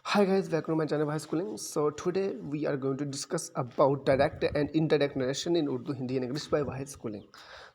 Hi guys, welcome to my channel High Schooling. So today we are going to discuss about direct and indirect narration in Urdu, Hindi and English by Wahid Schooling.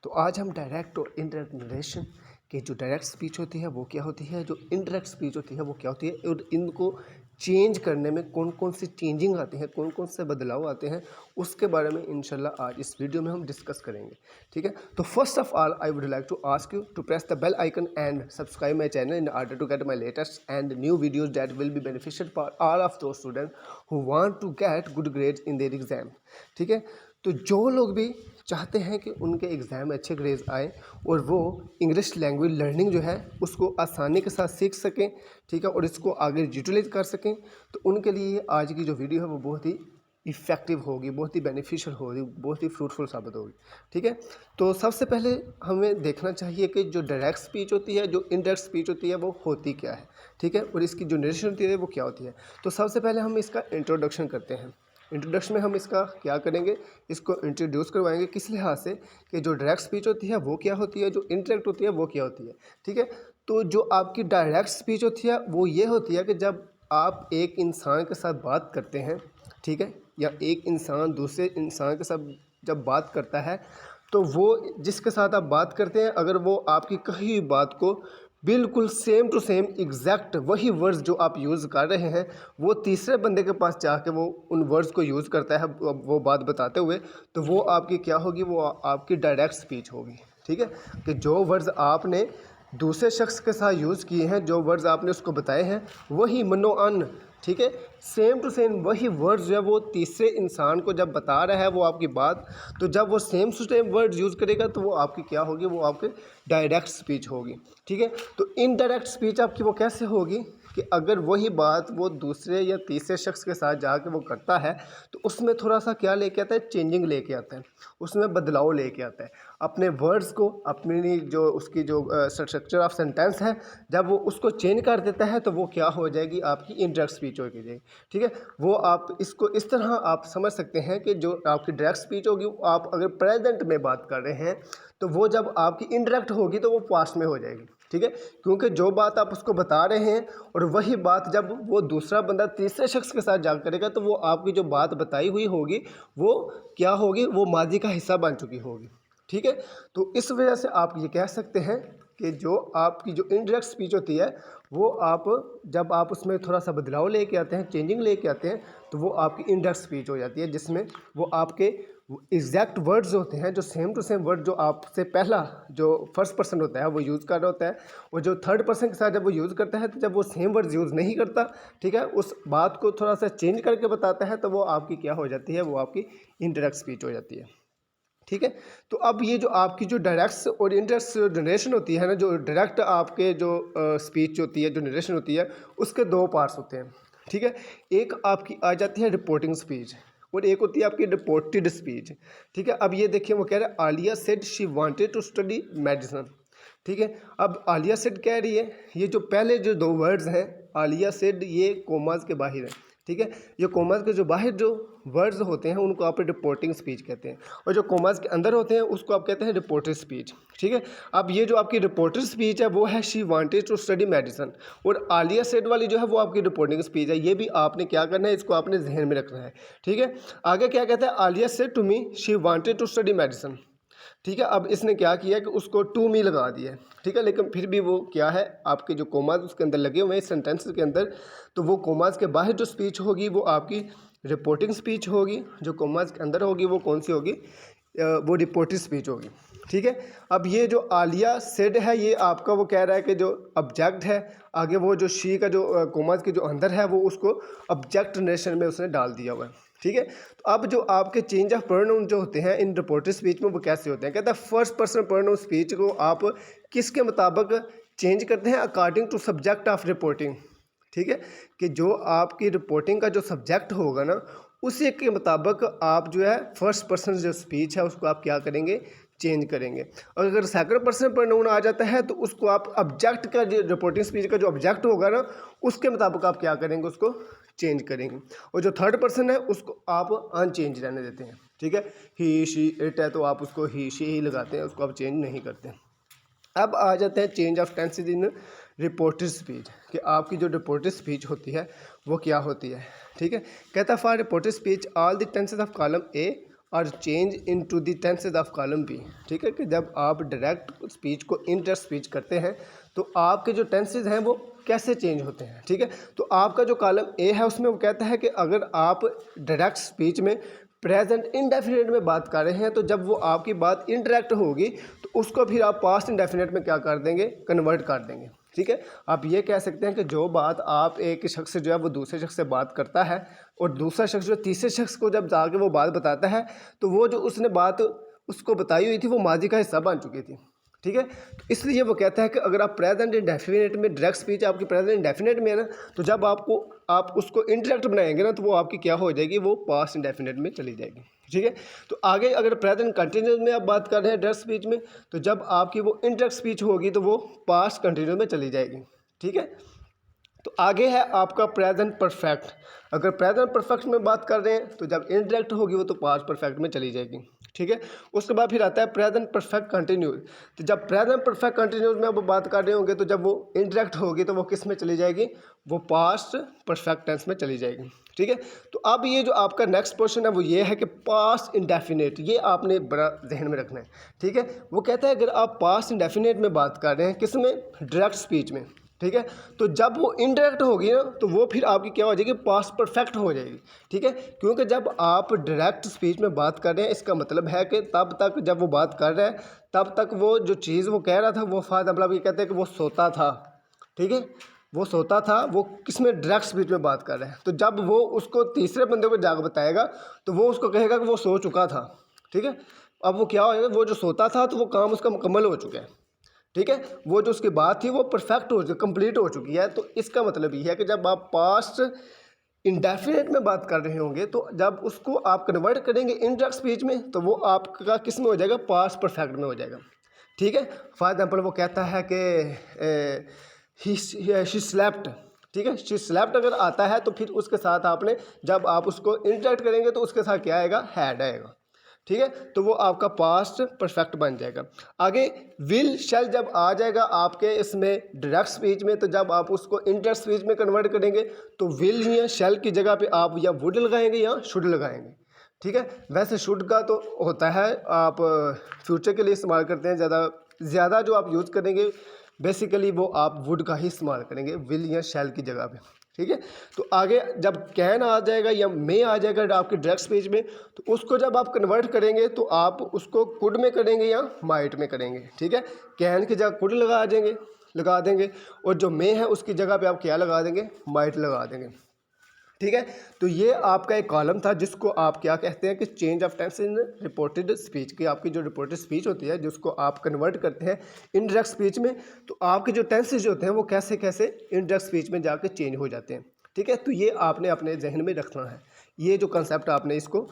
तो आज हम direct और indirect narration कि जो direct speech होती है वो क्या होती है, जो इनडायरेक्ट स्पीच होती है वो क्या होती है और इनको चेंज करने में कौन कौन सी चेंजिंग आती हैं, कौन कौन से बदलाव आते हैं, उसके बारे में इंशाल्लाह आज इस वीडियो में हम डिस्कस करेंगे। ठीक है, तो first of all I would like to ask you to press the bell icon and subscribe my channel in order to get my latest and new videos that will be beneficial for all of those student who want to get good grades in their exam. ठीक है, तो जो लोग भी चाहते हैं कि उनके एग्ज़ाम में अच्छे ग्रेड्स आए और वो इंग्लिश लैंग्वेज लर्निंग जो है उसको आसानी के साथ सीख सकें, ठीक है, और इसको आगे यूटिलाइज कर सकें, तो उनके लिए आज की जो वीडियो है वो बहुत ही इफ़ेक्टिव होगी, बहुत ही बेनिफिशियल होगी, बहुत ही फ्रूटफुल साबित होगी। ठीक है, तो सबसे पहले हमें देखना चाहिए कि जो डायरेक्ट स्पीच होती है, जो इनडायरेक्ट स्पीच होती है वो होती क्या है। ठीक है, और इसकी जो नरेशन होती है वो क्या होती है। तो सबसे पहले हम इसका इंट्रोडक्शन करते हैं। इंट्रोडक्शन में हम इसका क्या करेंगे, इसको इंट्रोड्यूस करवाएंगे किस लिहाज से कि जो डायरेक्ट स्पीच होती है वो क्या होती है, जो इंटरेक्ट होती है वो क्या होती है। ठीक है, तो जो आपकी डायरेक्ट स्पीच होती है वो ये होती है कि जब आप एक इंसान के साथ बात करते हैं, ठीक है, या एक इंसान दूसरे इंसान के साथ जब बात करता है तो वो जिसके साथ आप बात करते हैं अगर वो आपकी कही हुई बात को बिल्कुल सेम टू सेम एग्जैक्ट वही वर्ड्स जो आप यूज़ कर रहे हैं वो तीसरे बंदे के पास जाके वो उन वर्ड्स को यूज़ करता है वो बात बताते हुए, तो वो आपकी क्या होगी, वो आपकी डायरेक्ट स्पीच होगी। ठीक है, कि जो वर्ड्स आपने दूसरे शख्स के साथ यूज़ किए हैं, जो वर्ड्स आपने उसको बताए हैं वही मनोअन, ठीक है, सेम टू सेम वही वर्ड्स जो है वो तीसरे इंसान को जब बता रहा है वो आपकी बात, तो जब वो same to same words use करेगा तो वो आपकी क्या होगी, वो आपकी डायरेक्ट स्पीच होगी। ठीक है, तो इनडायरेक्ट स्पीच आपकी वो कैसे होगी कि अगर वही बात वो दूसरे या तीसरे शख्स के साथ जाके वो करता है तो उसमें थोड़ा सा क्या लेके आता है, चेंजिंग लेके आता है, उसमें बदलाव लेके आता है अपने वर्ड्स को, अपनी जो उसकी जो स्ट्रक्चर ऑफ सेंटेंस है, जब वो उसको चेंज कर देता है तो वो क्या हो जाएगी, आपकी इनडायरेक्ट स्पीच हो जाएगी। ठीक है, वो आप इसको इस तरह आप समझ सकते हैं कि जो आपकी डायरेक्ट स्पीच होगी आप अगर प्रेजेंट में बात कर रहे हैं तो वो जब आपकी इनडायरेक्ट होगी तो वो पास्ट में हो जाएगी। ठीक है, क्योंकि जो बात आप उसको बता रहे हैं और वही बात जब वो दूसरा बंदा तीसरे शख्स के साथ जा करेगा तो वो आपकी जो बात बताई हुई होगी वो क्या होगी, वो माजी का हिस्सा बन चुकी होगी। ठीक है, तो इस वजह से आप ये कह सकते हैं कि जो आपकी जो इनडायरेक्ट स्पीच होती है वो आप जब आप उसमें थोड़ा सा बदलाव लेके आते हैं, चेंजिंग लेके आते हैं, तो वो आपकी इनडायरेक्ट स्पीच हो जाती है, जिसमें वो आपके एग्जैक्ट वर्ड्स होते हैं, जो सेम टू सेम वर्ड जो आपसे पहला जो फर्स्ट पर्सन होता है वो यूज़ कर रहा होता है, और जो थर्ड पर्सन के साथ जब वो यूज़ करता है तो जब वो सेम वर्ड्स यूज़ नहीं करता, ठीक है, उस बात को थोड़ा सा चेंज करके बताता है, तो वो आपकी क्या हो जाती है, वो आपकी इनडायरेक्ट स्पीच हो जाती है। ठीक है, तो अब ये जो आपकी जो डायरेक्ट और इनडायरेक्ट नरेशन होती है ना, जो डायरेक्ट आपके जो स्पीच होती है, जो नरेशन होती है, उसके दो पार्ट्स होते हैं। ठीक है, एक आपकी आ जाती है रिपोर्टिंग स्पीच और एक होती है आपकी रिपोर्टेड स्पीच। ठीक है, अब ये देखिए वो कह रहा है Alia said she wanted to study medicine. ठीक है, अब आलिया सेड कह रही है, ये जो पहले जो दो वर्ड्स हैं आलिया सेड ये कोमाज के बाहर है। ठीक है, ये कोमाज के जो बाहर जो वर्ड्स होते हैं उनको आप रिपोर्टिंग स्पीच कहते हैं, और जो कोमाज के अंदर होते हैं उसको आप कहते हैं रिपोर्टेड स्पीच। ठीक है, अब ये जो आपकी रिपोर्टेड स्पीच है वो है she wanted to study medicine, और आलिया सेड वाली जो है वो आपकी रिपोर्टिंग स्पीच है। ये भी आपने क्या करना है, इसको आपने जहन में रखना है। ठीक है, आगे क्या कहता है, Alia said to me she wanted to study medicine. ठीक है, अब इसने क्या किया कि उसको टू मी लगा दिया है। ठीक है, लेकिन फिर भी वो क्या है, आपके जो कोमाज उसके अंदर लगे हुए हैं सेंटेंस के अंदर, तो वो कोमाज के बाहर जो स्पीच होगी वो आपकी रिपोर्टिंग स्पीच होगी, जो कोमाज के अंदर होगी वो कौन सी होगी, वो रिपोर्टिंग स्पीच होगी। ठीक है, अब ये जो आलिया सेड है ये आपका वो कह रहा है कि जो ऑब्जेक्ट है, आगे वो जो शी का जो कोमाज के जो अंदर है वो उसको ऑब्जेक्ट नरेशन में उसने डाल दिया हुआ है। ठीक है, तो अब जो आपके चेंज ऑफ प्रोनाउन जो होते हैं इन रिपोर्टेड स्पीच में वो कैसे होते हैं, कहता है फर्स्ट पर्सन प्रोनाउन स्पीच को आप किसके मुताबिक चेंज करते हैं, according to subject of reporting. ठीक है, कि जो आपकी रिपोर्टिंग का जो सब्जेक्ट होगा ना उसी के मुताबिक आप जो है फर्स्ट पर्सन जो स्पीच है उसको आप क्या करेंगे, चेंज करेंगे। और अगर सेकंड पर्सन प्रोनाउन आ जाता है तो उसको आप ऑब्जेक्ट का जो रिपोर्टिंग स्पीच का जो ऑब्जेक्ट होगा ना उसके मुताबिक आप क्या करेंगे, उसको चेंज करेंगे, और जो थर्ड पर्सन है उसको आप अनचेंज रहने देते हैं। ठीक है, ही शी इट है तो आप उसको ही शी ही लगाते हैं, उसको आप चेंज नहीं करते। अब आ जाते हैं change of tenses in reported speech, कि आपकी जो रिपोर्टेड स्पीच होती है वो क्या होती है। ठीक है, कहता for reported speech all the tenses of column A और change into the tenses of column B. ठीक है, कि जब आप डायरेक्ट स्पीच को इनडायरेक्ट स्पीच करते हैं तो आपके जो टेंसेज हैं वो कैसे चेंज होते हैं। ठीक है, तो आपका जो कॉलम ए है उसमें वो कहता है कि अगर आप डायरेक्ट स्पीच में प्रेजेंट इंडेफिनिट में बात कर रहे हैं तो जब वो आपकी बात इंटरेक्ट होगी तो उसको फिर आप पास्ट इंडेफिनिट में क्या कर देंगे, कन्वर्ट कर देंगे। ठीक है, आप ये कह सकते हैं कि जो बात आप एक शख्स से जो है वो दूसरे शख्स से बात करता है और दूसरा शख्स जो तीसरे शख्स को जब जाके वो बात बताता है तो वो जो उसने बात उसको बताई हुई थी वो माजी का हिस्सा बन चुकी थी। ठीक है, तो इसलिए वो कहता है कि अगर आप प्रेजेंट इंडेफिनिट में डायरेक्ट स्पीच आपकी प्रेजेंट इंडेफिनिट में है ना, तो जब आप उसको इंटरेक्ट बनाएंगे ना तो वो आपकी क्या हो जाएगी, वो पास्ट इंडेफिनिट में चली जाएगी। ठीक है, तो आगे अगर प्रेजेंट कंटिन्यूस में आप बात कर रहे हैं डायरेक्ट स्पीच में, तो जब आपकी वो इंटरेक्ट स्पीच होगी तो वो पास्ट कंटिन्यूस में चली जाएगी। ठीक है, तो आगे है आपका प्रेजेंट परफेक्ट। अगर प्रेजेंट परफेक्ट में बात कर रहे हैं तो जब इंटरेक्ट होगी वो तो पास्ट परफेक्ट में चली जाएगी। ठीक है, उसके बाद फिर आता है प्रेजेंट परफेक्ट कंटिन्यूस। तो जब प्रेजेंट परफेक्ट कंटिन्यूस में आप बात कर रहे होंगे तो जब वो इंटरेक्ट होगी तो वो किस में चली जाएगी, वो पास्ट परफेक्ट टेंस में चली जाएगी। ठीक है, तो अब ये जो आपका नेक्स्ट क्वेश्चन है वो ये है कि पास्ट इंडेफिनिट, ये आपने बड़ा जहन में रखना है। ठीक है, वो कहता है अगर आप पास्ट इंडेफिनिट में बात कर रहे हैं किस में, डायरेक्ट स्पीच में। ठीक है, तो जब वो इनडायरेक्ट होगी ना तो वो फिर आपकी क्या हो जाएगी, पास्ट परफेक्ट हो जाएगी। ठीक है, क्योंकि जब आप डायरेक्ट स्पीच में बात कर रहे हैं इसका मतलब है कि तब तक जब वो बात कर रहा है तब तक वो जो चीज़ वो कह रहा था वो फॉर एग्जाम्पल ये कहते हैं कि वो सोता था। ठीक है, वो सोता था, वो किस में, डायरेक्ट स्पीच में बात कर रहे हैं। तो जब वो उसको तीसरे बंदे को जाकर बताएगा तो वो उसको कहेगा कि वो सो चुका था। ठीक है, अब वो क्या होगा, वो जो सोता था तो वो काम उसका मुकम्मल हो चुका है। ठीक है, वो जो उसकी बात थी वो परफेक्ट हो चुकी, कंप्लीट हो चुकी है। तो इसका मतलब ये है कि जब आप पास्ट इंडेफिनिट में बात कर रहे होंगे तो जब उसको आप कन्वर्ट करेंगे इंडायरेक्ट स्पीच में तो वो आपका किस में हो जाएगा, पास्ट परफेक्ट में हो जाएगा। ठीक है, फॉर एग्जाम्पल वो कहता है कि शी स्लेप्ट। ठीक है, शी स्लेप्ट अगर आता है तो फिर उसके साथ आपने जब आप उसको इंटरेक्ट करेंगे तो उसके साथ क्या आएगा, हैड आएगा। ठीक है, तो वो आपका पास्ट परफेक्ट बन जाएगा। आगे विल शैल जब आ जाएगा आपके इसमें डायरेक्ट स्पीच में तो जब आप उसको इंटरेक्ट स्पीच में कन्वर्ट करेंगे तो विल या शैल की जगह पे आप या वुड लगाएंगे या शुड लगाएंगे। ठीक है, वैसे शुड का तो होता है आप फ्यूचर के लिए इस्तेमाल करते हैं, ज़्यादा जो आप यूज़ करेंगे बेसिकली वो आप वुड का ही इस्तेमाल करेंगे विल या शैल की जगह पे। ठीक है, तो आगे जब कैन आ जाएगा या मे आ जाएगा आपके डायरेक्ट स्पीच में तो उसको जब आप कन्वर्ट करेंगे तो आप उसको कुड में करेंगे या माइट में करेंगे। ठीक है, कैन की जगह कुड लगा देंगे और जो मे है उसकी जगह पे आप क्या लगा देंगे, माइट लगा देंगे। ठीक है, तो ये आपका एक कॉलम था जिसको आप क्या कहते हैं कि change of tense in reported speech, की आपकी जो रिपोर्टेड स्पीच होती है जिसको आप कन्वर्ट करते हैं इनडायरेक्ट स्पीच में तो आपके जो टेंसेज होते हैं वो कैसे कैसे इनडायरेक्ट स्पीच में जाके चेंज हो जाते हैं। ठीक है, तो ये आपने अपने जहन में रखना है, ये जो कंसेप्ट आपने इसको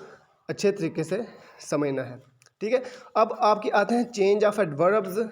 अच्छे तरीके से समझना है। ठीक है, अब आपके आते हैं change of adverbs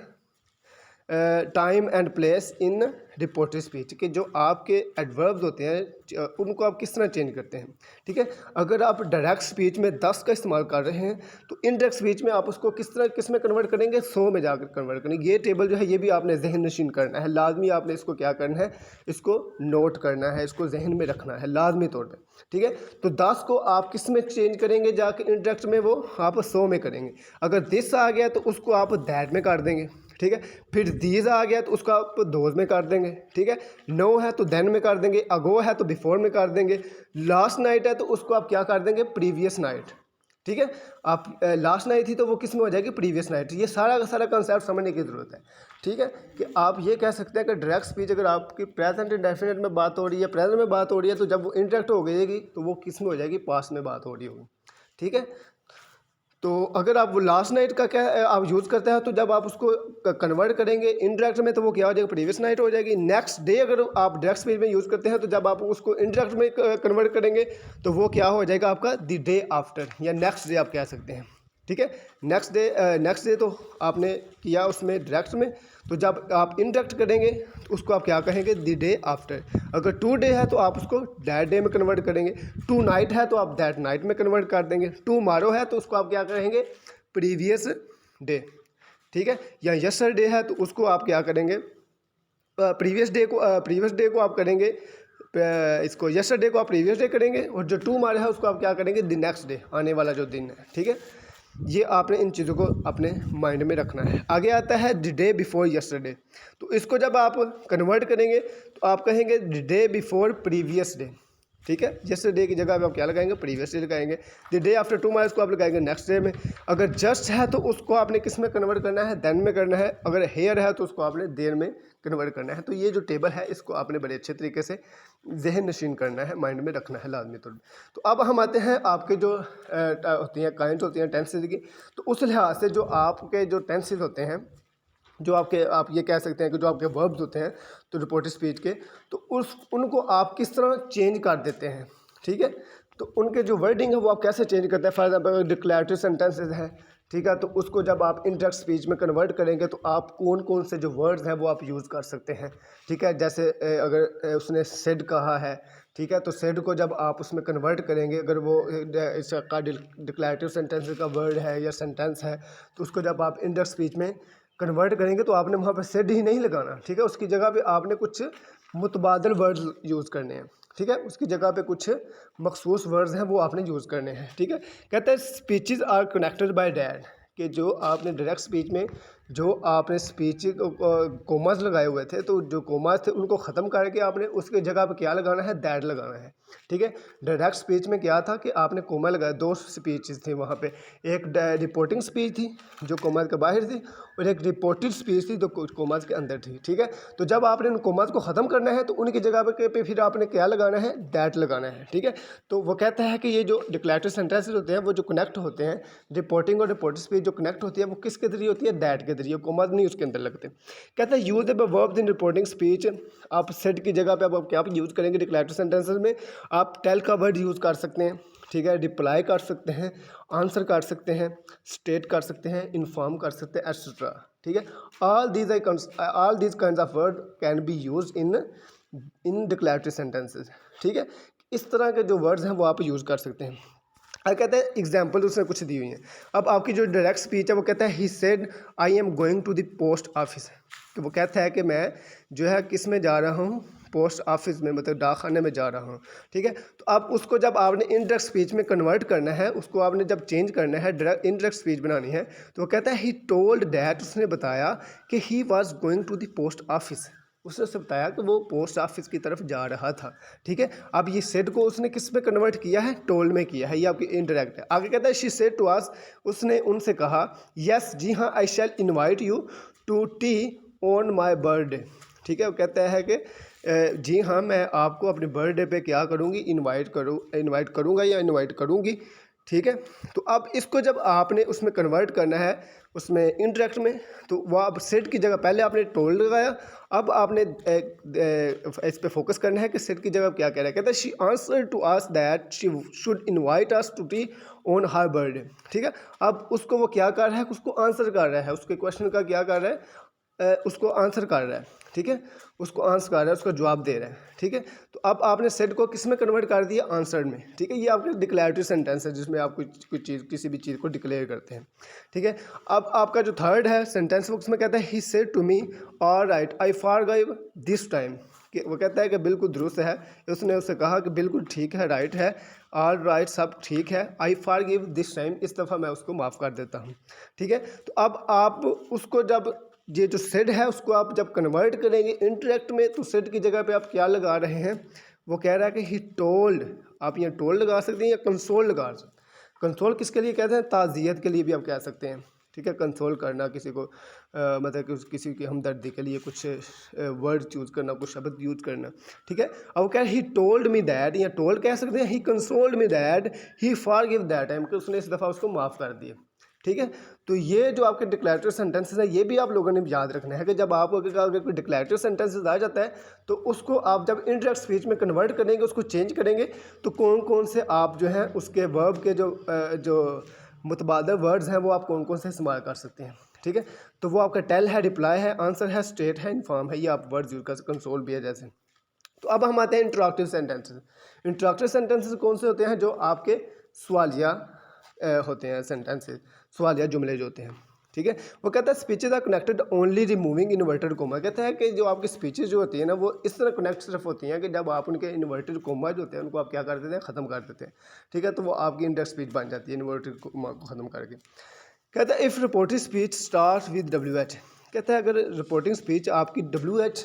time and place in reported speech, के जो आपके एडवर्ब्स होते हैं उनको आप किस तरह चेंज करते हैं। ठीक है, अगर आप डायरेक्ट स्पीच में 10 का इस्तेमाल कर रहे हैं तो इनडायरेक्ट स्पीच में आप उसको किस में कन्वर्ट करेंगे, 100 में जाकर कन्वर्ट करेंगे। ये टेबल जो है ये भी आपने जहन नशीन करना है, लाजमी आपने इसको क्या करना है, इसको नोट करना है, इसको जहन में रखना है लाजमी तौर पर। ठीक है, तो 10 को आप किस में चेंज करेंगे जाके इनडायरेक्ट में, वो आप 100 में करेंगे। अगर दिस आ गया तो उसको आप दैट में कर देंगे। ठीक है, फिर दीज आ गया तो उसको आप दोज में कर देंगे। ठीक है, नो है तो देन में कर देंगे, अगो है तो बिफोर में कर देंगे, लास्ट नाइट है तो उसको आप क्या कर देंगे, प्रीवियस नाइट। ठीक है, आप लास्ट नाइट थी तो वो किस में हो जाएगी, प्रीवियस नाइट। ये सारा का सारा कंसेप्ट समझने की ज़रूरत है। ठीक है, कि आप ये कह सकते हैं कि डायरेक्ट स्पीच अगर आपकी प्रेजेंट इंडेफिनिट में बात हो रही है, प्रेजेंट में बात हो रही है तो जब वो इंटरेक्ट हो गई तो वो किस में हो जाएगी, पास्ट में बात हो रही होगी। ठीक है, तो अगर आप वो लास्ट नाइट का क्या आप यूज़ करते हैं तो जब आप उसको कन्वर्ट करेंगे इनडायरेक्ट में तो वो क्या हो जाएगा, प्रीवियस नाइट हो जाएगी। नेक्स्ट डे अगर आप डायरेक्ट स्पीच में यूज़ करते हैं तो जब आप उसको इनडायरेक्ट में कन्वर्ट करेंगे तो वो क्या हो जाएगा आपका, द डे आफ्टर या नेक्स्ट डे आप कह सकते हैं। ठीक है, नेक्स्ट डे तो आपने किया उसमें डायरेक्ट में, तो जब आप इनडायरेक्ट करेंगे तो उसको आप क्या कहेंगे, द डे आफ्टर। अगर टू डे है तो आप उसको दैट डे में कन्वर्ट करेंगे, टू नाइट है तो आप दैट नाइट में कन्वर्ट कर देंगे, टू मारो है तो उसको आप क्या कहेंगे, प्रीवियस डे। ठीक है, या यस्टरडे है तो उसको आप क्या करेंगे, प्रीवियस डे को आप करेंगे, इसको यस्टरडे को आप प्रीवियस डे करेंगे, और जो टू हमारे है उसको आप क्या करेंगे, द नेक्स्ट डे, आने वाला जो दिन है। ठीक है, ये आपने इन चीज़ों को अपने माइंड में रखना है। आगे आता है द डे बिफोर यस्टरडे। तो इसको जब आप कन्वर्ट करेंगे तो आप कहेंगे the day before previous day. ठीक है, यस्टरडे की जगह आप क्या लगाएंगे, प्रीवियस डे लगाएंगे। द डे आफ्टर टू इसको आप लगाएंगे नेक्स्ट डे में। अगर जस्ट है तो उसको आपने किस में कन्वर्ट करना है, देन में करना है। अगर हेयर है तो उसको आपने देर में कन्वर्ट करना है। तो ये जो टेबल है इसको आपने बड़े अच्छे तरीके से जहन नशीन करना है, माइंड में रखना है लाजमी तौर पर। तो अब हम आते हैं आपके जो होती हैं काइंड्स होती हैं टेंसेज की। तो उस लिहाज से जो आपके जो टेंसेज होते हैं, जो आप ये कह सकते हैं कि जो आपके वर्ब्स होते हैं तो रिपोर्टेड स्पीच के, तो उनको आप किस तरह चेंज कर देते हैं। ठीक है, तो उनके जो वर्डिंग है वो आप कैसे चेंज करते हैं। फॉर एग्जाम्पल अगर डिक्लेरेटिव सेंटेंसेज है, ठीक है, तो उसको जब आप इंटरेक्ट स्पीच में कन्वर्ट करेंगे तो आप कौन कौन से जो वर्ड्स हैं वो आप यूज़ कर सकते हैं। ठीक है, जैसे अगर उसने सेड कहा है, ठीक है, तो सेड को जब आप उसमें कन्वर्ट करेंगे, अगर वो इसका डिक्लेरेटिव सेंटेंस का वर्ड है या सेंटेंस है, तो उसको जब आप इंटरेक्ट स्पीच में कन्वर्ट करेंगे तो आपने वहाँ पर सेड ही नहीं लगाना। ठीक है, उसकी जगह पे आपने कुछ मुतबादल वर्ड्स यूज़ करने हैं। ठीक है, उसकी जगह पे कुछ मखसूस वर्ड्स हैं वो आपने यूज़ करने हैं। ठीक है, कहते हैं speeches are connected by that, कि जो आपने डायरेक्ट स्पीच में जो आपने स्पीच कोमास लगाए हुए थे, तो जो कोमास थे उनको ख़त्म करके आपने उसके जगह पे क्या लगाना है, दैट लगाना है। ठीक है, डायरेक्ट स्पीच में क्या था कि आपने कोमा लगाया, दो स्पीचेस थी वहाँ पे, एक रिपोर्टिंग स्पीच थी जो कोमास के बाहर थी, और एक रिपोर्टेड स्पीच थी जो कोमास के अंदर थी। ठीक है, तो जब आपने उन कोमास को ख़त्म करना है तो उनकी जगह पे फिर आपने क्या लगाना है, दैट लगाना है। ठीक है, तो वो कहता है कि ये जो डिक्लेरेटिव सेंटेंसेस होते हैं वो जो कनेक्ट होते हैं, रिपोर्टिंग और रिपोर्टेड स्पीच जो कनेक्ट होती है वो किसके जरिए होती है, दैट के जरिए, कोमास नहीं उसके अंदर लगते। कहता है use the verbs in reporting speech. आप सेड की जगह पे आप क्या यूज़ करेंगे डिक्लेरेटिव सेंटेंसेस में, आप टेल का वर्ड यूज़ कर सकते हैं। ठीक है, रिप्लाई कर सकते हैं, आंसर कर सकते हैं, स्टेट कर सकते हैं, इन्फॉर्म कर सकते हैं, एट्सेट्रा। ठीक है, all these kinds of word can be use in declarative sentences. ठीक है, इस तरह के जो वर्ड्स हैं वो आप यूज़ कर सकते हैं। अब कहते हैं एग्जाम्पल उसने कुछ दी हुई हैं। अब आपकी जो डायरेक्ट स्पीच है वो कहता है he said I am going to the post office. तो वो कहता है कि मैं जो है किस में जा रहा हूँ, पोस्ट ऑफिस में, मतलब डाकखाने में जा रहा हूँ। ठीक है, तो अब उसको जब आपने इनडायरेक्ट स्पीच में कन्वर्ट करना है, उसको आपने जब चेंज करना है, इनडायरेक्ट स्पीच बनानी है, तो वो कहता है ही टोल्ड दैट, उसने बताया कि he was going to the post office. उसने उससे बताया कि वो पोस्ट ऑफिस की तरफ जा रहा था। ठीक है, अब ये सेड को उसने किस में कन्वर्ट किया है, टोल्ड में किया है, ये आपकी इनडायरेक्ट है। आगे कहता है शी सेड टू अस, उसने उनसे कहा, यस जी हाँ, I shall invite you to tea on my birthday. ठीक है, वो कहता है कि जी हाँ, मैं आपको अपने बर्थडे पे क्या करूँगी, इनवाइट करूँगा या इनवाइट करूँगी। ठीक है, तो अब इसको जब आपने उसमें कन्वर्ट करना है, उसमें इंटरेक्ट में, तो वह आप सेट की जगह पहले आपने टोल्ड लगाया, अब आपने इस पे फोकस करना है कि सेट की जगह क्या कह रहा है। कहता है she answer to us that she should invite us to tea on her birthday. ठीक है, अब उसको वो क्या कर रहा है, उसको आंसर कर रहा है, उसके क्वेश्चन का क्या कर रहा है, उसको आंसर कर रहा है। ठीक है, उसको आंसर कर रहा है, उसको जवाब दे रहा है। ठीक है, तो अब आपने सेड को किस में कन्वर्ट कर दिया, आंसर में। ठीक है, ये आपके डिक्लेरेटिव सेंटेंस है जिसमें आप कुछ चीज़, किसी भी चीज़ को डिक्लेयर करते हैं। ठीक है, अब आपका जो थर्ड है सेंटेंस, वो उसमें कहता है he said to me all right I forgive this time. कि वो कहता है कि बिल्कुल दुरुस्त है, उसने उससे कहा कि बिल्कुल ठीक है, राइट है, ऑल राइट, सब ठीक है, आई फॉरगिव दिस टाइम, इस दफ़ा मैं उसको माफ़ कर देता हूँ। ठीक है, तो अब आप उसको जब ये जो सेड है उसको आप जब कन्वर्ट करेंगे इंटरेक्ट में, तो सेड की जगह पे आप क्या लगा रहे हैं, वो कह रहा है कि ही टोल्ड। आप यहाँ टोल्ड लगा सकते हैं या कंसोल लगा सकते हैं। कंसोल किसके लिए कहते हैं, ताज़ियत के लिए भी आप कह सकते हैं। ठीक है, कंसोल करना किसी को, मतलब कि किसी की हमदर्दी के लिए कुछ वर्ड चूज़ करना, कुछ शब्द यूज करना। ठीक है, अब वो कह रहे ही टोल्ड मी दैट, या टोल्ड कह सकते हैं, he consoled me that he forgive that time, कि उसने इस दफ़ा उसको माफ़ कर दिया। ठीक है, तो ये जो आपके डिक्लेरेटिव सेंटेंसेस है ये भी आप लोगों ने याद रखना है कि जब आप अगर कोई डिक्लेरेटिव सेंटेंसेस आ जाता है तो उसको आप जब इंटरेक्ट स्पीच में कन्वर्ट करेंगे, उसको चेंज करेंगे, तो कौन कौन से आप जो है उसके वर्ब के जो मुतबादल वर्ड्स हैं वो आप कौन कौन से इस्तेमाल कर सकते हैं। ठीक है, तो वो आपका टेल है, रिप्लाई है, आंसर है, स्टेट है, इन्फॉर्म है, ये आप वर्ड्स यूज कर सकते, कंसोल भी है जैसे। तो अब हम आते हैं इंटरैक्टिव सेंटेंसेस। इंटरैक्टिव सेंटेंसेस कौन से होते हैं, जो आपके सवालिया होते हैं सेंटेंसेस, सवालिया जुमले जो होते हैं। ठीक है। वो कहता है speeches are connected only removing inverted comma. कहता है कि जो आपकी स्पीचेज जो होती है ना वो इस तरह कनेक्ट सिर्फ होती हैं कि जब आप उनके इन्वर्टेड कोमा जो होते हैं उनको आप क्या कर देते हैं, ख़त्म कर देते हैं। ठीक है, तो वो आपकी इंडेक्स स्पीच बन जाती है इन्वर्टेड कोमा को ख़त्म करके। कहता है if reporting speech start with WH। कहता है अगर रिपोर्टिंग स्पीच आपकी WH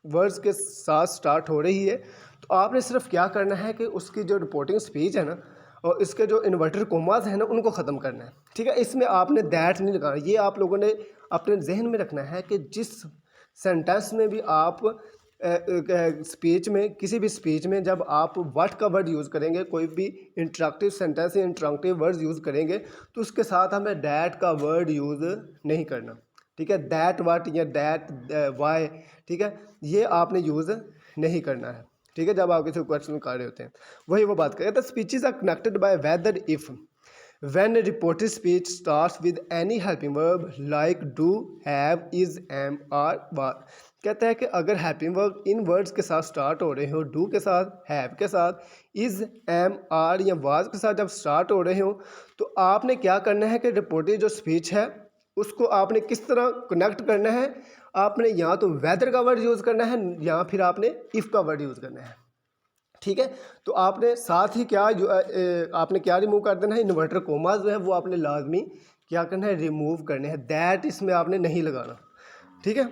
वर्ड्स के साथ स्टार्ट हो रही है तो आपने सिर्फ क्या करना है कि उसकी जो रिपोर्टिंग स्पीच है ना और इसके जो इन्वर्टेड कोमास हैं ना उनको ख़त्म करना है। ठीक है, इसमें आपने दैट नहीं लगाना। ये आप लोगों ने अपने जहन में रखना है कि जिस सेंटेंस में भी आप स्पीच में, किसी भी स्पीच में जब आप व्हाट का वर्ड यूज़ करेंगे, कोई भी इंटरेक्टिव सेंटेंस या इंटरेक्टिव वर्ड्स यूज़ करेंगे तो उसके साथ हमें दैट का वर्ड यूज़ नहीं करना। ठीक है, दैट वाट या दैट वाई, ठीक है, ये आपने यूज़ नहीं करना है। ठीक है, जब आप किसी क्वेश्चन कर रहे होते हैं वही वो बात करें। तो speeches are connected by whether if when reported speech starts with any helping verb like do, have, is, am, are, was. कहता है कि अगर हेल्पिंग वर्ब इन वर्ड्स के साथ स्टार्ट हो रहे हो, डू के साथ, हैव के साथ, इज, एम, आर या वाज के साथ जब स्टार्ट हो रहे हो तो आपने क्या करना है कि रिपोर्टेड जो स्पीच है उसको आपने किस तरह कनेक्ट करना है। आपने या तो वेदर का वर्ड यूज़ करना है या फिर आपने इफ़ का वर्ड यूज़ करना है। ठीक है, तो आपने साथ ही क्या आपने क्या रिमूव कर देना है, इन्वर्टर कोमास जो है वो आपने लाजमी क्या करना है, रिमूव करने हैं। दैट इसमें आपने नहीं लगाना। ठीक है,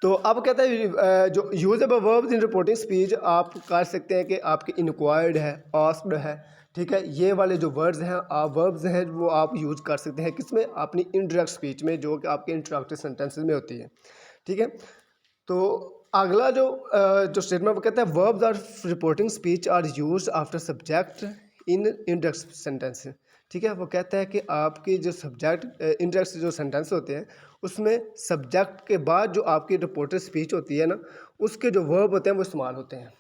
तो अब कहता है जो usable verbs in reporting speech आप कर सकते हैं कि आपके इंक्वायर्ड है, आस्क्ड है। ठीक है, ये वाले जो वर्ड्स हैं वर्ब्स हैं वो आप यूज़ कर सकते हैं किसमें, अपनी इनडायरेक्ट स्पीच में जो कि आपके इंटरेक्टिव सेंटेंसेस में होती है। ठीक है, तो अगला जो स्टेटमेंट वो कहता है verbs are reporting speech are used after subject in index sentence. ठीक है, वो कहता है कि आपकी जो सब्जेक्ट इंडेक्स जो सेंटेंस होते हैं उसमें सब्जेक्ट के बाद जो आपकी रिपोर्टेड स्पीच होती है ना उसके जो वर्ब होते हैं वो इस्तेमाल होते हैं।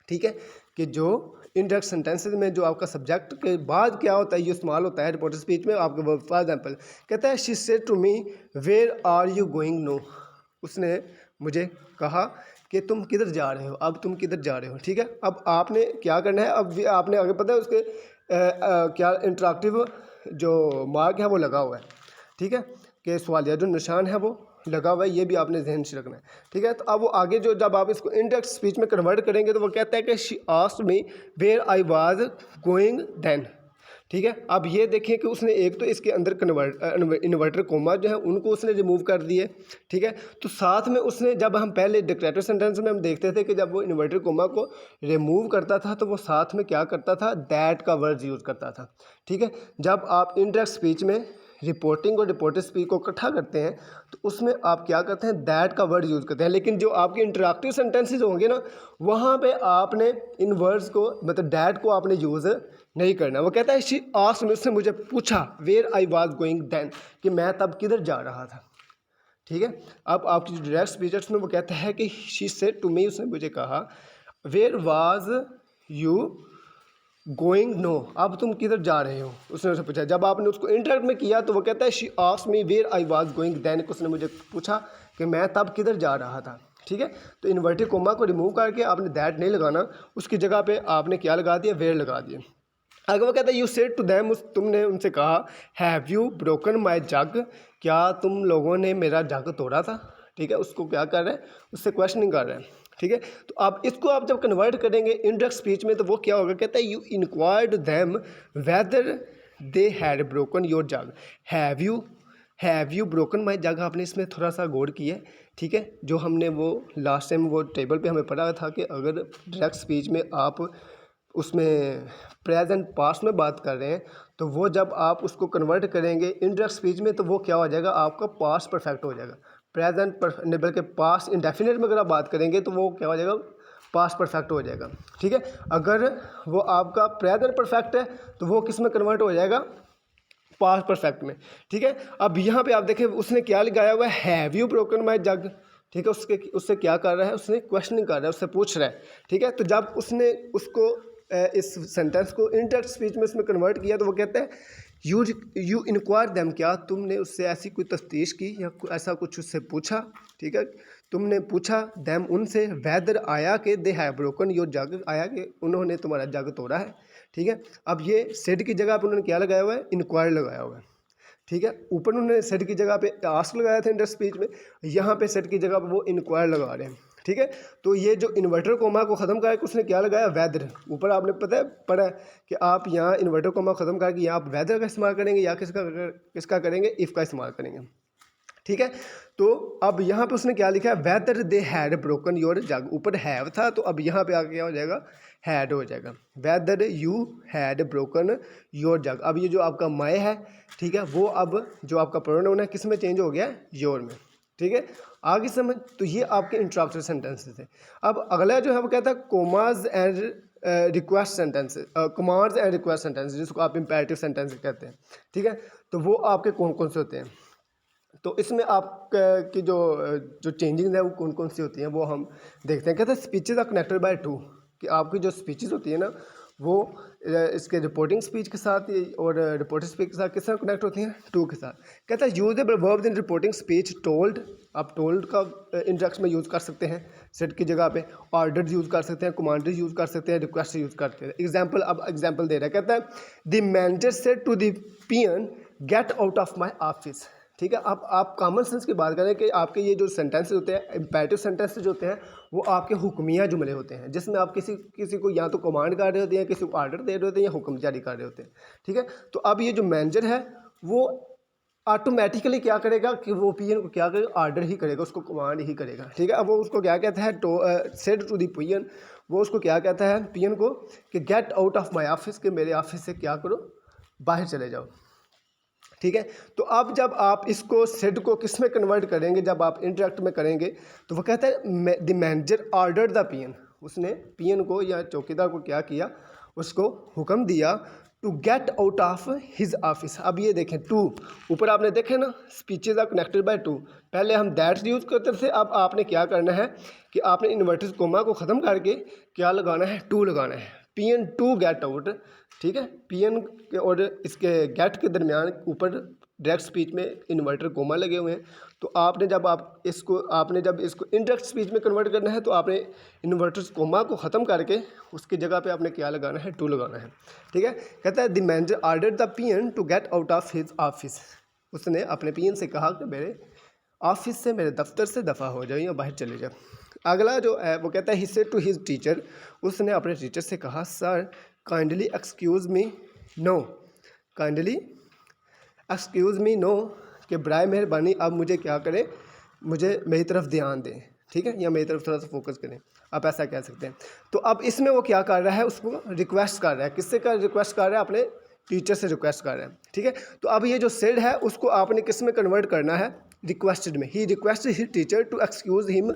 ठीक है, कि जो इंडेक्स सेंटेंसेस में जो आपका सब्जेक्ट के बाद क्या होता है ये इस्तेमाल होता है रिपोर्टेड स्पीच में आपके वर्ब। फॉर एग्जाम्पल कहता है she said to me where are you going now. उसने मुझे कहा कि तुम किधर जा रहे हो, अब तुम किधर जा रहे हो। ठीक है, अब आपने क्या करना है, अब आपने आगे पता है उसके क्या इंटरेक्टिव जो मार्क है वो लगा हुआ है। ठीक है, कि सवालिया जो निशान है वो लगा हुआ है, ये भी आपने जहन से रखना है। ठीक है, तो अब वो आगे जो जब आप इसको इंडेक्स स्पीच में कन्वर्ट करेंगे तो वो कहता है कि she asked me where I was going then. ठीक है, अब ये देखें कि उसने एक तो इसके अंदर इन्वर्टर कोमा जो है उनको उसने रिमूव कर दिए। ठीक है, तो साथ में उसने जब हम पहले डिक्लेरेटिव सेंटेंस में हम देखते थे कि जब वो इन्वर्टर कोमा को रिमूव करता था तो वो साथ में क्या करता था, दैट का वर्ड यूज़ करता था। ठीक है, जब आप इंडायरेक्ट स्पीच में रिपोर्टिंग और रिपोर्टेड स्पीच को इकट्ठा करते हैं तो उसमें आप क्या करते हैं, दैट का वर्ड यूज़ करते हैं। लेकिन जो आपके इंटरेक्टिव सेंटेंसेस होंगे ना वहाँ पे आपने इन वर्ड्स को मतलब दैट को आपने यूज़ नहीं करना। वो कहता है शी आस्क्ड मी, उसने मुझे पूछा where I was going then, कि मैं तब किधर जा रहा था। ठीक है, अब आपकी जो डायरेक्ट स्पीच में वो कहता है कि शी सेड टू मी, उसने मुझे कहा where was you going now, अब तुम किधर जा रहे हो, उसने उससे पूछा। जब आपने उसको इंटरेक्ट में किया तो वो कहता है she asked me where I was going then, उसने मुझे पूछा कि मैं तब किधर जा रहा था। ठीक है, तो इन्वर्टेड कोमा को रिमूव करके आपने दैट नहीं लगाना, उसकी जगह पे आपने क्या लगा दिया, वेयर लगा दिया। आगे वो कहता है यू सेड टू दैम, तुमने उनसे कहा हैव यू ब्रोकन माई जग, क्या तुम लोगों ने मेरा जग तोड़ा था। ठीक है, उसको क्या कर रहे हैं, उससे क्वेश्चनिंग कर रहे हैं। ठीक है, तो आप इसको आप जब कन्वर्ट करेंगे इंडायरेक्ट स्पीच में तो वो क्या होगा, कहता है you inquired them whether they had broken your jug, have you broken my jug. आपने इसमें थोड़ा सा गौर किया है। ठीक है, जो हमने वो लास्ट टाइम वो टेबल पे हमें पढ़ा था कि अगर डायरेक्ट स्पीच में आप उसमें प्रेजेंट पास्ट में बात कर रहे हैं तो वो जब आप उसको कन्वर्ट करेंगे इंडायरेक्ट स्पीच में तो वो क्या हो जाएगा, आपका पास्ट परफेक्ट हो जाएगा। प्रेजेंट नहीं बल्कि पास्ट इंडेफिनिट में अगर आप बात करेंगे तो वो क्या हो जाएगा, पास्ट परफेक्ट हो जाएगा। ठीक है, अगर वो आपका प्रेजेंट परफेक्ट है तो वो किस में कन्वर्ट हो जाएगा, पास्ट परफेक्ट में। ठीक है, अब यहाँ पे आप देखें उसने क्या लगाया हुआ है, हैव यू ब्रोकन माई जग। ठीक है, उससे क्या कर रहा है, उसने क्वेश्चनिंग कर रहा है, उससे पूछ रहा है। ठीक है, तो जब उसने उसको इस सेंटेंस को इंडायरेक्ट स्पीच में उसमें कन्वर्ट किया तो वो कहता है यू इंक्वायर दैम, क्या तुमने उससे ऐसी कोई तफ्तीश की या ऐसा कुछ उससे पूछा। ठीक है, तुमने पूछा दैम उनसे, वेदर आया कि दे हैव ब्रोकन योर जग, आया कि उन्होंने तुम्हारा जग तोड़ा है। ठीक है, अब ये सेड की जगह पर उन्होंने क्या लगाया हुआ है, इंक्वायर लगाया हुआ है। ठीक है। ऊपर उन्होंने सेट की जगह पे आस्क लगाया था इंटरेस्ट स्पीच में, यहाँ पे सेट की जगह पे वो इंक्वायर लगा रहे हैं। ठीक है। तो ये जो इन्वर्टर कोमा को ख़त्म करके उसने क्या लगाया, वेदर। ऊपर आपने पता है पढ़ा है कि आप यहाँ इन्वर्टर कोमा ख़त्म करके यहाँ आप वेदर का इस्तेमाल करेंगे या किसका करेंगे, इफ़ का इस्तेमाल करेंगे। ठीक है। तो अब यहाँ पे उसने क्या लिखा है, whether they had broken your jug. ऊपर हैव था तो अब यहाँ पे आके क्या हो जाएगा, हैड हो जाएगा। Whether you had broken your jug. अब ये जो आपका माय है, ठीक है, वो अब जो आपका प्रोनाउन है किस में चेंज हो गया, योर में। ठीक है, आगे समझ। तो ये आपके इंट्रोडक्टरी सेंटेंसेस थे। अब अगला जो है वो कहता है commas and request sentences, commands and request sentences, जिसको आप इंपेरेटिव सेंटेंस कहते हैं। ठीक है। तो वो आपके कौन कौन से होते हैं, तो इसमें आप की जो चेंजिंग है वो कौन कौन सी होती हैं वो हम देखते हैं। कहते हैं speeches are connected by to, कि आपकी जो स्पीचेज होती है ना वो इसके रिपोर्टिंग स्पीच के साथ और रिपोर्टिंग स्पीच के साथ किस तरह कनेक्ट होती हैं, टू के साथ। कहता है usable verbs in reporting speech, told, आप टोल्ड का इंट्रोडक्शन में यूज़ कर सकते हैं सेट की जगह पे, ऑर्डर यूज़ कर सकते हैं, कमांडर यूज़ कर सकते हैं, रिक्वेस्ट यूज़ करते हैं। एग्जाम्पल, अब एग्जाम्पल दे रहा है, कहता है the manager said to the peon get out of my office. ठीक है। अब आप कॉमन सेंस की बात करें कि आपके ये जो सेंटेंसेस होते हैं, इंपेरेटिव सेंटेंसेस जो होते हैं, वो आपके हुक्मिया जुमले होते हैं, जिसमें आप किसी को या तो कमांड कर रहे होते हैं, किसी को ऑर्डर दे रहे होते हैं या हुक्म जारी कर रहे होते हैं। ठीक है। तो अब ये जो मैनेजर है वो ऑटोमेटिकली क्या करेगा कि वो पीएन को क्या करेगा, ऑर्डर ही करेगा, उसको कमांड ही करेगा। ठीक है। अब वो उसको क्या कहता है, सेड टू दी पीएन, वो उसको क्या कहता है पीएन को कि gate out of my office, के मेरे ऑफिस से क्या करो, बाहर चले जाओ। ठीक है। तो अब जब आप इसको सेड को किस में कन्वर्ट करेंगे, जब आप इंटरेक्ट में करेंगे, तो वो कहता है the manager order the peon, उसने पीएन को या चौकीदार को क्या किया, उसको हुक्म दिया to get out of his office. अब ये देखें टू, ऊपर आपने देखे ना speeches are connected by to, पहले हम दैट यूज़ करते थे, अब आपने क्या करना है कि आपने इन्वर्टेड कोमा को ख़त्म करके क्या लगाना है, टू लगाना है, पीएन टू गेट आउट। ठीक है। पीएन के और इसके गेट के दरमियान ऊपर डायरेक्ट स्पीच में इन्वर्टर कोमा लगे हुए हैं। तो आपने जब इसको इनडायरेक्ट स्पीच में कन्वर्ट करना है तो आपने इन्वर्टर कोमा को ख़त्म करके उसकी जगह पे आपने क्या लगाना है, टू लगाना है। ठीक है। कहता है the manager order the peon to get out of his office. उसने अपने पीएन से कहा कि मेरे ऑफिस से, मेरे दफ्तर से दफ़ा हो जाओ या बाहर चले जाओ। अगला जो है वो कहता है he said to his teacher, उसने अपने टीचर से कहा sir kindly excuse me now, kindly excuse me now, कि बराए मेहरबानी अब मुझे क्या करें, मुझे मेरी तरफ ध्यान दें। ठीक है, या मेरी तरफ थोड़ा सा फोकस करें, आप ऐसा कह सकते हैं। तो अब इसमें वो क्या कर रहा है, उसको रिक्वेस्ट कर रहा है, किससे कर रिक्वेस्ट कर रहा है, अपने टीचर से रिक्वेस्ट कर रहा है। ठीक है। तो अब ये जो सेड है उसको आपने किस में कन्वर्ट करना है, रिक्वेस्टेड में। He requested his teacher to excuse him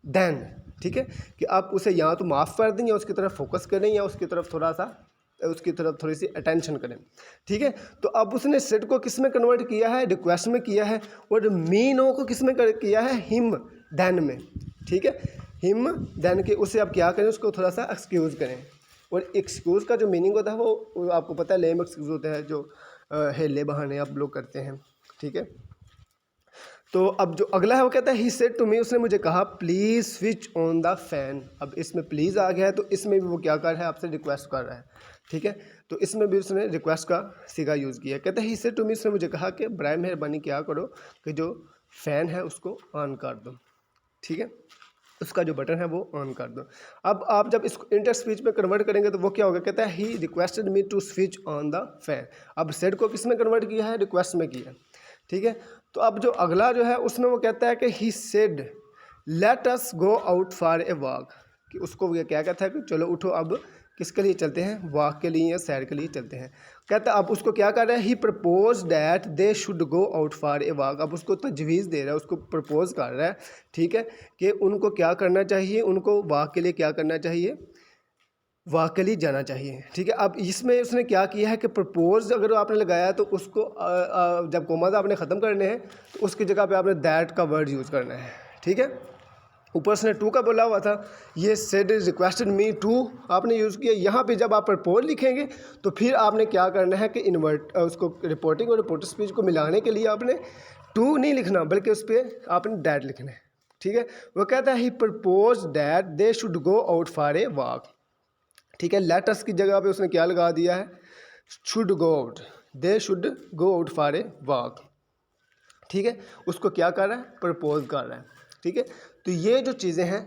then. ठीक है, कि आप उसे या तो माफ़ कर दें या उसकी तरफ फोकस करें या उसकी तरफ थोड़ी सी अटेंशन करें। ठीक है। तो अब उसने सेड को किस में कन्वर्ट किया है, रिक्वेस्ट में किया है, और मी नो को किस में किया है, हिम देन में। ठीक है। हिम देन के उसे अब क्या करें, उसको थोड़ा सा एक्सक्यूज़ करें। और एक्सक्यूज़ का जो मीनिंग होता है वो आपको पता है, लेम एक्सक्यूज़ होता है, जो हेले बहाने आप लोग करते हैं। ठीक है। तो अब जो अगला है वो कहता है ही सेड टू मी, उसने मुझे कहा please switch on the fan. अब इसमें प्लीज़ आ गया है, तो इसमें भी वो क्या कर रहा है, आपसे रिक्वेस्ट कर रहा है। ठीक है। तो इसमें भी उसने रिक्वेस्ट का सीगा यूज़ किया। कहता है ही सेड टू मी, उसने मुझे कहा कि बराए मेहरबानी क्या करो कि जो फ़ैन है उसको ऑन कर दो। ठीक है, उसका जो बटन है वो ऑन कर दो। अब आप जब इसको इंटर स्पीच में कन्वर्ट करेंगे तो वो क्या होगा, कहता है he requested me to switch on the fan. अब सेड को किस में कन्वर्ट किया है, रिक्वेस्ट में किया। ठीक है। तो अब जो अगला जो है उसमें वो कहता है कि he said let us go out for a walk, कि उसको वो क्या कहता है कि चलो उठो अब किसके लिए चलते हैं, वॉक के लिए या सैर के लिए चलते हैं। कहता है अब उसको क्या कर रहा है, he propose that they should go out for a walk. अब उसको तजवीज़ दे रहा है, उसको प्रपोज कर रहा है। ठीक है, कि उनको क्या करना चाहिए, उनको वॉक के लिए क्या करना चाहिए, वॉक के लिए जाना चाहिए। ठीक है। अब इसमें उसने क्या किया है कि प्रपोज अगर आपने लगाया तो उसको जब कोमाज आपने ख़त्म करने हैं तो उसकी जगह पे आपने दैट का वर्ड यूज़ करना है। ठीक है। ऊपर उसने टू का बोला हुआ था, ये सेड रिक्वेस्टेड मी टू आपने यूज़ किया। यहाँ पे जब आप प्रपोज लिखेंगे तो फिर आपने क्या करना है कि उसको रिपोर्टिंग और रिपोर्टर स्पीच को मिलाने के लिए आपने टू नहीं लिखना, बल्कि उस पर आपने डैट लिखना है। ठीक है। वो कहता है he propose that they should go out for a walk. ठीक है। लेटस की जगह पे उसने क्या लगा दिया है, should go out, they should go out for a walk. ठीक है, उसको क्या कर रहा है, प्रपोज कर रहा है। ठीक है, तो ये जो चीज़ें हैं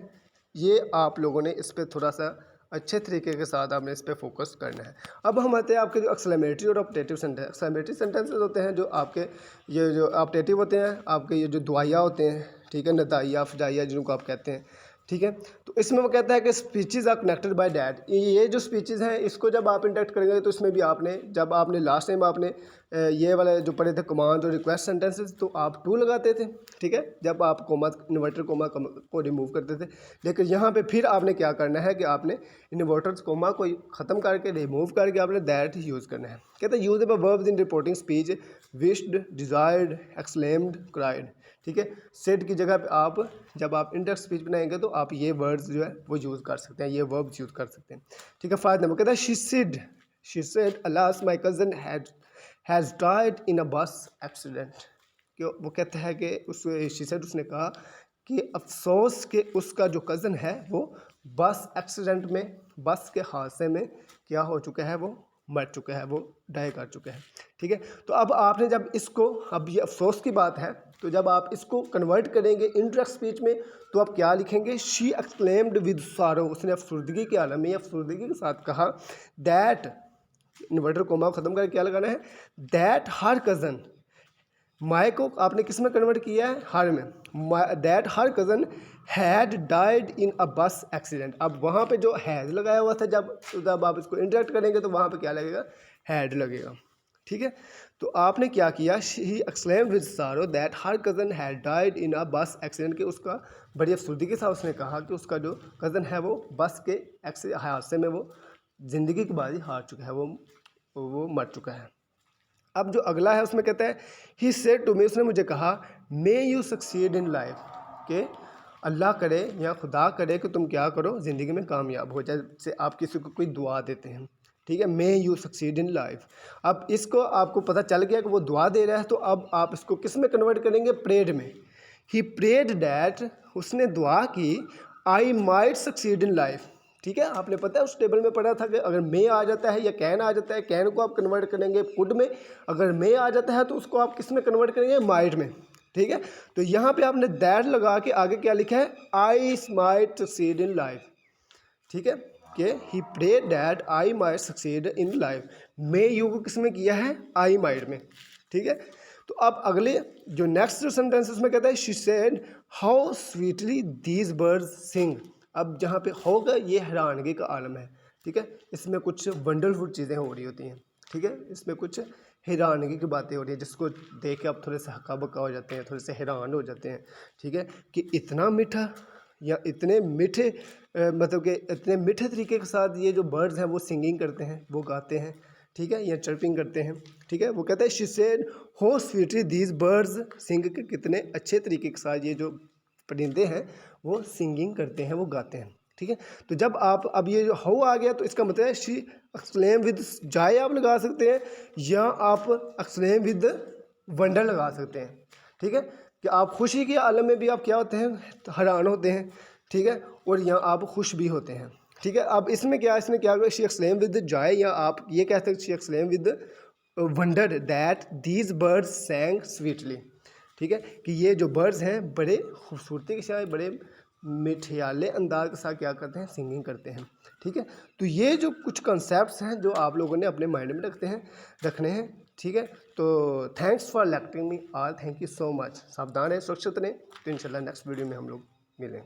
ये आप लोगों ने इस पर थोड़ा सा अच्छे तरीके के साथ आपने इस पर फोकस करना है। अब हम आते हैं आपके जो एक्सक्लेमेटरी और ऑप्टेटिव सेंटेंस। एक्सक्लेमेटरी सेंटेंसेस होते हैं जो आपके, ये जो ऑप्टेटिव होते हैं आपके, ये जो दुआया होते हैं, ठीक है, नदाइया फजाइया जिनको आप कहते हैं। ठीक है, तो इसमें वो कहता है कि speeches are connected by that. ये जो स्पीचेस हैं इसको जब आप इंटरेक्ट करेंगे तो इसमें भी आपने, जब आपने लास्ट टाइम आपने ये वाले जो पढ़े थे कमांड और रिक्वेस्ट सेंटेंसेस, तो आप टू लगाते थे। ठीक है, जब आप कोमा, इन्वर्टर कोमा को रिमूव करते थे। लेकिन यहाँ पे फिर आपने क्या करना है कि आपने इन्वर्टर्स कोमा को ख़त्म करके रिमूव करके आपने दैट यूज़ करना है। कहते हैं use verbs in reporting speech, wished, desired, exclaimed, cried. ठीक है, सेड की जगह पे आप जब आप इंडेक्स स्पीच बनाएंगे तो आप ये वर्ड्स जो है वो यूज़ कर सकते हैं, ये वर्ब्स यूज़ कर सकते हैं। ठीक है, 5 नंबर कहता है she said alas my cousin has died in अ बस एक्सीडेंट। क्यों, वो कहता है कि उसने कहा कि अफसोस कि उसका जो कज़न है वो बस एक्सीडेंट में, बस के हादसे में क्या हो चुका है, वो मर चुका है, वो डाई कर चुका है। ठीक है, तो अब आपने जब इसको, अब ये अफसोस की बात है, तो जब आप इसको कन्वर्ट करेंगे इंटरेक्ट स्पीच में तो आप क्या लिखेंगे, शी एक्सक्लेम्ड विद सारो, उसने अफसुर्दगी के आलम में अफसुर्दगी के साथ कहा, दैट, इन्वर्टर कोमा ख़त्म करके क्या लगाना है, दैट हर कज़न, माई को आपने किस में कन्वर्ट किया है, हर में, that her cousin had died in अ बस एक्सीडेंट। अब वहाँ पे जो हैज़ लगाया हुआ था, जब आप इसको इंटरेक्ट करेंगे तो वहाँ पे क्या लगेगा, हैड लगेगा। ठीक है, तो आपने क्या किया, शी एक्सक्लेम्ड विद सारो that her cousin had died in अ बस एक्सीडेंट, कि उसका बड़ी अफसुर्दगी के साथ उसने कहा कि उसका जो कज़न है वो बस के हादसे में वो ज़िंदगी की बाजी हार चुका है, वो मर चुका है। अब जो अगला है उसमें कहता है ही सेड टू मी, उसने मुझे कहा, may you succeed in life, कि अल्लाह करे या खुदा करे कि तुम क्या करो, ज़िंदगी में कामयाब हो। जैसे आप किसी को कोई दुआ देते हैं, ठीक है, may you succeed in life. अब इसको आपको पता चल गया कि वो दुआ दे रहा है, तो अब आप इसको किस में कन्वर्ट करेंगे, प्रेड में। ही प्रेड डैट, उसने दुआ की, आई माइट सक्सीड इन लाइफ। ठीक है, आपने पता है उस टेबल में पढ़ा था कि अगर मे आ जाता है या कैन आ जाता है, कैन को आप कन्वर्ट करेंगे कुड में, अगर मे आ जाता है तो उसको आप किस में कन्वर्ट करेंगे, माइट में। ठीक है, तो यहाँ पे आपने दैट लगा के आगे क्या लिखा है, I might succeed in life. ठीक है, कि he pray that I might succeed in life, may you को किस में किया है, आई माइट में। ठीक है, तो अब अगले जो नेक्स्ट जो सेंटेंस उसमें कहता है she said how sweetly these birds sing. अब जहाँ पे होगा ये हैरानगी का आलम है। ठीक है, इसमें कुछ वंडरफुल चीज़ें हो रही होती हैं। ठीक है, इसमें कुछ हैरानगी की बातें हो रही है जिसको देख के आप थोड़े से हक्का बक्का हो जाते हैं, थोड़े से हैरान हो जाते हैं। ठीक है, कि इतना मीठा या इतने मीठे मतलब कि इतने मीठे तरीके के साथ ये जो बर्ड्स हैं वो सिंगिंग करते हैं, वो गाते हैं। ठीक है, या चर्पिंग करते हैं। ठीक है, वो कहते हैं शी सेड हो स्वीटली दीज बर्ड्स सिंग, के कितने अच्छे तरीके के साथ ये जो परिंदे हैं वो सिंगिंग करते हैं, वो गाते हैं। ठीक है, तो जब आप अब ये जो हो आ गया तो इसका मतलब है शी एक्सक्लेम विद जाय आप लगा सकते हैं, या आप एक्सक्लेम विद वंडर लगा सकते हैं। ठीक है, कि आप खुशी के आलम में भी आप क्या होते हैं, हैरान होते हैं। ठीक है, और यहाँ आप खुश भी होते हैं। ठीक है, अब इसमें क्या, इसने क्या शी एक्सक्लेम विद जाय, या आप ये कह सकते she exclaim with wonder that these birds सैंग sweetly. ठीक है, कि ये जो बर्ड्स हैं बड़े खूबसूरती के साथ, बड़े मिठियाले अंदाज के साथ क्या करते हैं, सिंगिंग करते हैं। ठीक है, तो ये जो कुछ कॉन्सेप्ट्स हैं जो आप लोगों ने अपने माइंड में रखने हैं। ठीक है, तो thanks for electing me all, thank you so much. सावधान है, सुरक्षित रहें। तो इंशाल्लाह नेक्स्ट वीडियो में हम लोग मिलें।